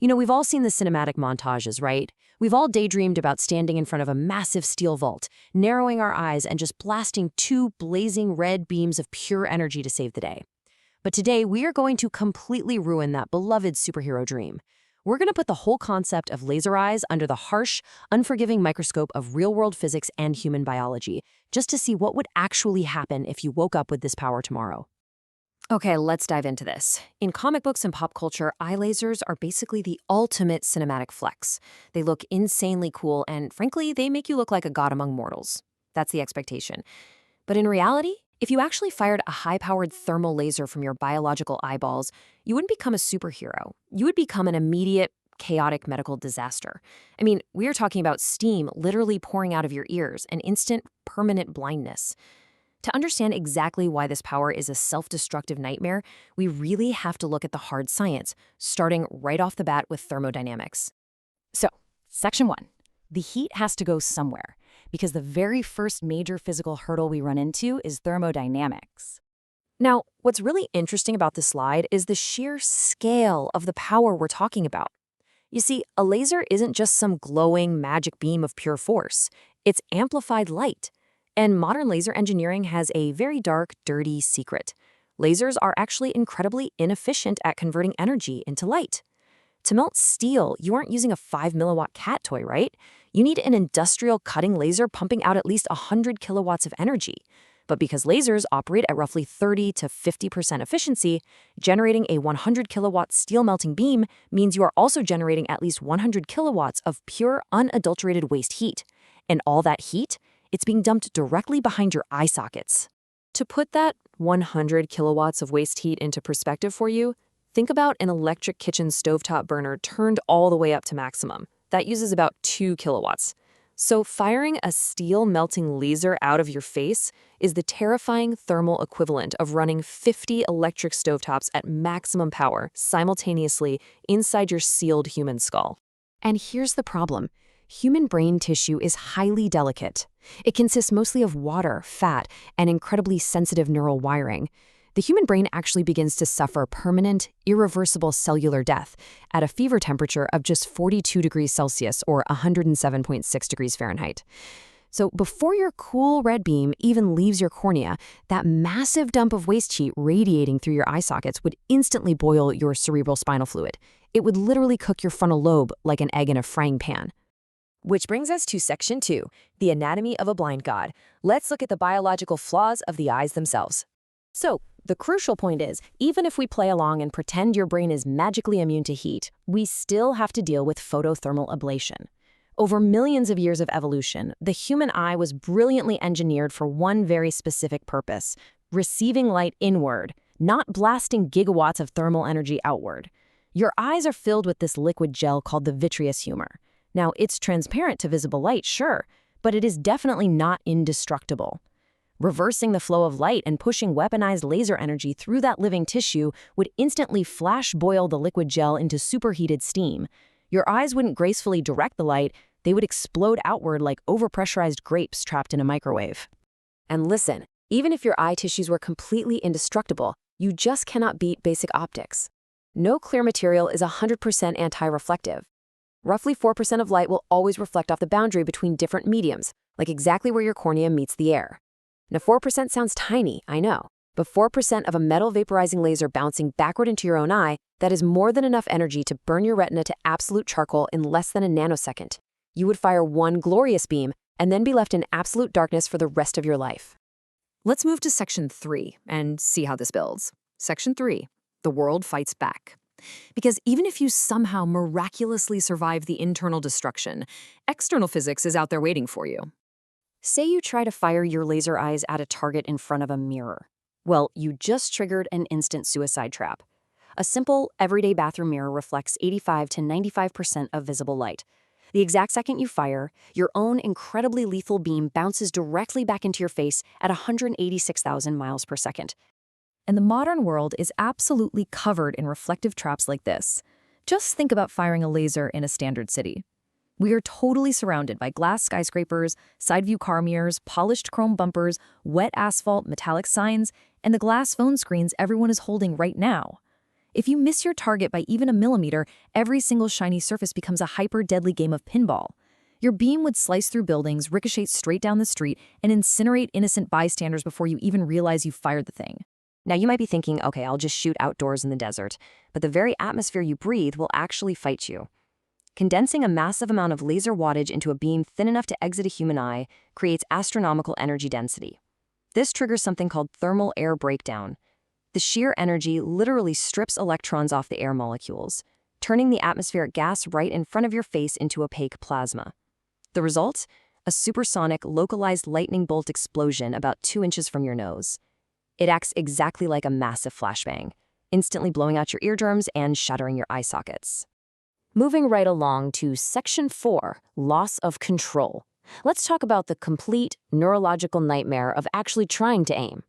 We've all seen the cinematic montages, right? We've all daydreamed about standing in front of a massive steel vault, narrowing our eyes and just blasting two blazing red beams of pure energy to save the day. But today, we are going to completely ruin that beloved superhero dream. We're going to put the whole concept of laser eyes under the harsh, unforgiving microscope of real-world physics and human biology, just to see what would actually happen if you woke up with this power tomorrow. Okay, let's dive into this. In comic books and pop culture, eye lasers are basically the ultimate cinematic flex. They look insanely cool, and frankly, they make you look like a god among mortals. That's the expectation. But in reality, if you actually fired a high-powered thermal laser from your biological eyeballs, you wouldn't become a superhero. You would become an immediate, chaotic medical disaster. I mean, we are talking about steam literally pouring out of your ears and instant, permanent blindness. To understand exactly why this power is a self-destructive nightmare, we really have to look at the hard science, starting right off the bat with thermodynamics. So, Section 1. The heat has to go somewhere, because the very first major physical hurdle we run into is thermodynamics. Now, what's really interesting about this slide is the sheer scale of the power we're talking about. You see, a laser isn't just some glowing magic beam of pure force. It's amplified light. And modern laser engineering has a very dark, dirty secret. Lasers are actually incredibly inefficient at converting energy into light. To melt steel, you aren't using a 5-milliwatt cat toy, right? You need an industrial cutting laser pumping out at least 100 kilowatts of energy. But because lasers operate at roughly 30 to 50% efficiency, generating a 100 kilowatt steel melting beam means you are also generating at least 100 kilowatts of pure, unadulterated waste heat. And all that heat, it's being dumped directly behind your eye sockets. To put that 100 kilowatts of waste heat into perspective for you, think about an electric kitchen stovetop burner turned all the way up to maximum. That uses about 2 kilowatts. So firing a steel melting laser out of your face is the terrifying thermal equivalent of running 50 electric stovetops at maximum power simultaneously inside your sealed human skull. And here's the problem. Human brain tissue is highly delicate. It consists mostly of water, fat, and incredibly sensitive neural wiring. The human brain actually begins to suffer permanent, irreversible cellular death at a fever temperature of just 42 degrees Celsius or 107.6 degrees Fahrenheit. So before your cool red beam even leaves your cornea, that massive dump of waste heat radiating through your eye sockets would instantly boil your cerebral spinal fluid. It would literally cook your frontal lobe like an egg in a frying pan. Which brings us to Section 2, the anatomy of a blind god. Let's look at the biological flaws of the eyes themselves. So, the crucial point is, even if we play along and pretend your brain is magically immune to heat, we still have to deal with photothermal ablation. Over millions of years of evolution, the human eye was brilliantly engineered for one very specific purpose: receiving light inward, not blasting gigawatts of thermal energy outward. Your eyes are filled with this liquid gel called the vitreous humor. Now, it's transparent to visible light, sure, but it is definitely not indestructible. Reversing the flow of light and pushing weaponized laser energy through that living tissue would instantly flash boil the liquid gel into superheated steam. Your eyes wouldn't gracefully direct the light, they would explode outward like overpressurized grapes trapped in a microwave. And listen, even if your eye tissues were completely indestructible, you just cannot beat basic optics. No clear material is 100% anti-reflective. Roughly 4% of light will always reflect off the boundary between different mediums, like exactly where your cornea meets the air. Now 4% sounds tiny, I know, but 4% of a metal vaporizing laser bouncing backward into your own eye, that is more than enough energy to burn your retina to absolute charcoal in less than a nanosecond. You would fire one glorious beam and then be left in absolute darkness for the rest of your life. Let's move to Section 3 and see how this builds. Section 3, the world fights back. Because even if you somehow miraculously survive the internal destruction, external physics is out there waiting for you. Say you try to fire your laser eyes at a target in front of a mirror. Well, you just triggered an instant suicide trap. A simple, everyday bathroom mirror reflects 85 to 95% of visible light. The exact second you fire, your own incredibly lethal beam bounces directly back into your face at 186,000 miles per second. And the modern world is absolutely covered in reflective traps like this. Just think about firing a laser in a standard city. We are totally surrounded by glass skyscrapers, side-view car mirrors, polished chrome bumpers, wet asphalt, metallic signs, and the glass phone screens everyone is holding right now. If you miss your target by even a millimeter, every single shiny surface becomes a hyper-deadly game of pinball. Your beam would slice through buildings, ricochet straight down the street, and incinerate innocent bystanders before you even realize you fired the thing. Now you might be thinking, okay, I'll just shoot outdoors in the desert, but the very atmosphere you breathe will actually fight you. Condensing a massive amount of laser wattage into a beam thin enough to exit a human eye creates astronomical energy density. This triggers something called thermal air breakdown. The sheer energy literally strips electrons off the air molecules, turning the atmospheric gas right in front of your face into opaque plasma. The result? A supersonic, localized lightning bolt explosion about 2 inches from your nose. It acts exactly like a massive flashbang, instantly blowing out your eardrums and shattering your eye sockets. Moving right along to Section 4, Loss of Control. Let's talk about the complete neurological nightmare of actually trying to aim.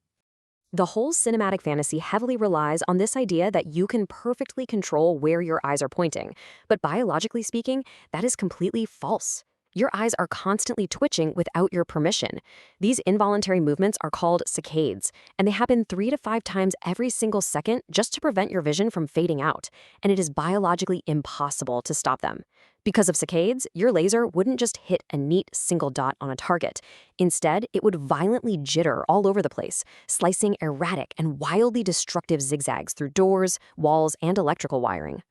The whole cinematic fantasy heavily relies on this idea that you can perfectly control where your eyes are pointing, but biologically speaking, that is completely false. Your eyes are constantly twitching without your permission. These involuntary movements are called saccades, and they happen 3 to 5 times every single second just to prevent your vision from fading out, and it is biologically impossible to stop them. Because of saccades, your laser wouldn't just hit a neat single dot on a target. Instead, it would violently jitter all over the place, slicing erratic and wildly destructive zigzags through doors, walls, and electrical wiring.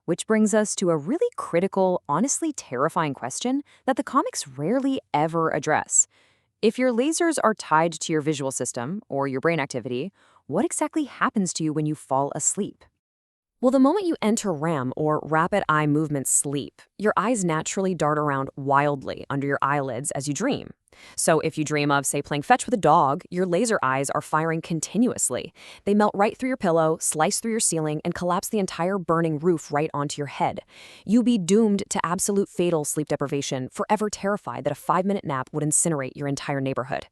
Which brings us to a really critical, honestly terrifying question that the comics rarely ever address. If your lasers are tied to your visual system or your brain activity, what exactly happens to you when you fall asleep? Well, the moment you enter REM, or rapid eye movement sleep, your eyes naturally dart around wildly under your eyelids as you dream. So if you dream of, say, playing fetch with a dog, your laser eyes are firing continuously. They melt right through your pillow, slice through your ceiling, and collapse the entire burning roof right onto your head. You'd be doomed to absolute fatal sleep deprivation, forever terrified that a 5-minute nap would incinerate your entire neighborhood.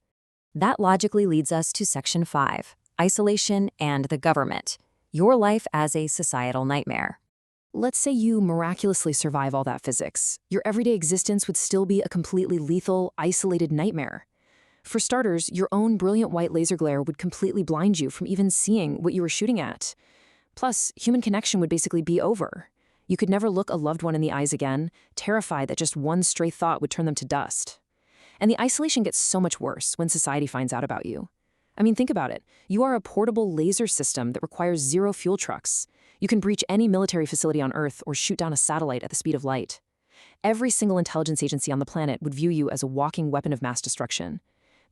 That logically leads us to Section 5, Isolation and the Government. Your life as a societal nightmare. Let's say you miraculously survive all that physics. Your everyday existence would still be a completely lethal, isolated nightmare. For starters, your own brilliant white laser glare would completely blind you from even seeing what you were shooting at. Plus, human connection would basically be over. You could never look a loved one in the eyes again, terrified that just one stray thought would turn them to dust. And the isolation gets so much worse when society finds out about you. I mean, think about it. You are a portable laser system that requires 0 fuel trucks. You can breach any military facility on Earth or shoot down a satellite at the speed of light. Every single intelligence agency on the planet would view you as a walking weapon of mass destruction.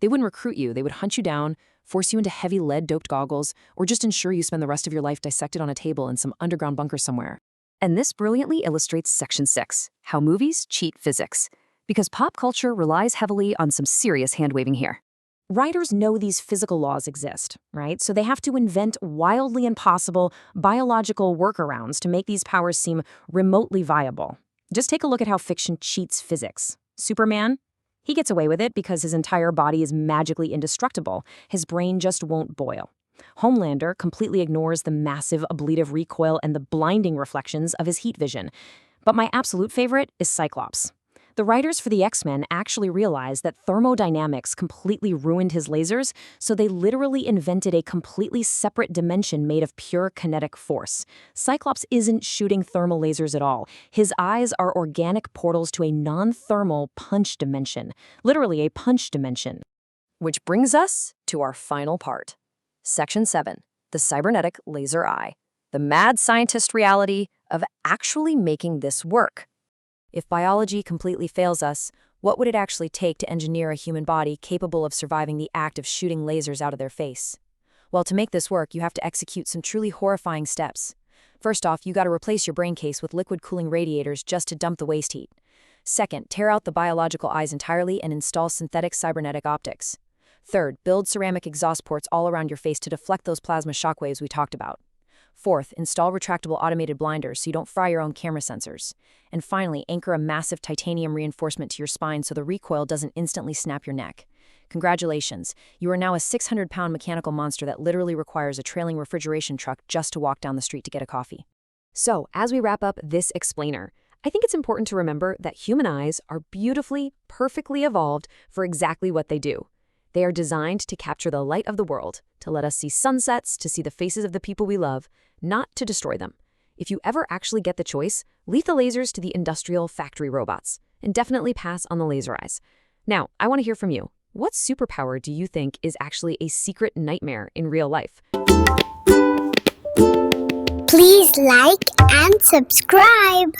They wouldn't recruit you, they would hunt you down, force you into heavy lead-doped goggles, or just ensure you spend the rest of your life dissected on a table in some underground bunker somewhere. And this brilliantly illustrates Section 6, How Movies Cheat Physics. Because pop culture relies heavily on some serious hand-waving here. Writers know these physical laws exist, right? So they have to invent wildly impossible biological workarounds to make these powers seem remotely viable. Just take a look at how fiction cheats physics. Superman? He gets away with it because his entire body is magically indestructible. His brain just won't boil. Homelander completely ignores the massive ablative recoil and the blinding reflections of his heat vision. But my absolute favorite is Cyclops. The writers for the X-Men actually realized that thermodynamics completely ruined his lasers, so they literally invented a completely separate dimension made of pure kinetic force. Cyclops isn't shooting thermal lasers at all. His eyes are organic portals to a non-thermal punch dimension. Literally a punch dimension. Which brings us to our final part. Section 7, the cybernetic laser eye. The mad scientist reality of actually making this work. If biology completely fails us, what would it actually take to engineer a human body capable of surviving the act of shooting lasers out of their face? Well, to make this work, you have to execute some truly horrifying steps. First off, you got to replace your brain case with liquid cooling radiators just to dump the waste heat. Second, tear out the biological eyes entirely and install synthetic cybernetic optics. Third, build ceramic exhaust ports all around your face to deflect those plasma shockwaves we talked about. Fourth, install retractable automated blinders so you don't fry your own camera sensors. And finally, anchor a massive titanium reinforcement to your spine so the recoil doesn't instantly snap your neck. Congratulations, you are now a 600-pound mechanical monster that literally requires a trailing refrigeration truck just to walk down the street to get a coffee. So, as we wrap up this explainer, I think it's important to remember that human eyes are beautifully, perfectly evolved for exactly what they do. They are designed to capture the light of the world, to let us see sunsets, to see the faces of the people we love, not to destroy them. If you ever actually get the choice, lethal lasers to the industrial factory robots, and definitely pass on the laser eyes. Now, I want to hear from you. What superpower do you think is actually a secret nightmare in real life? Please like and subscribe.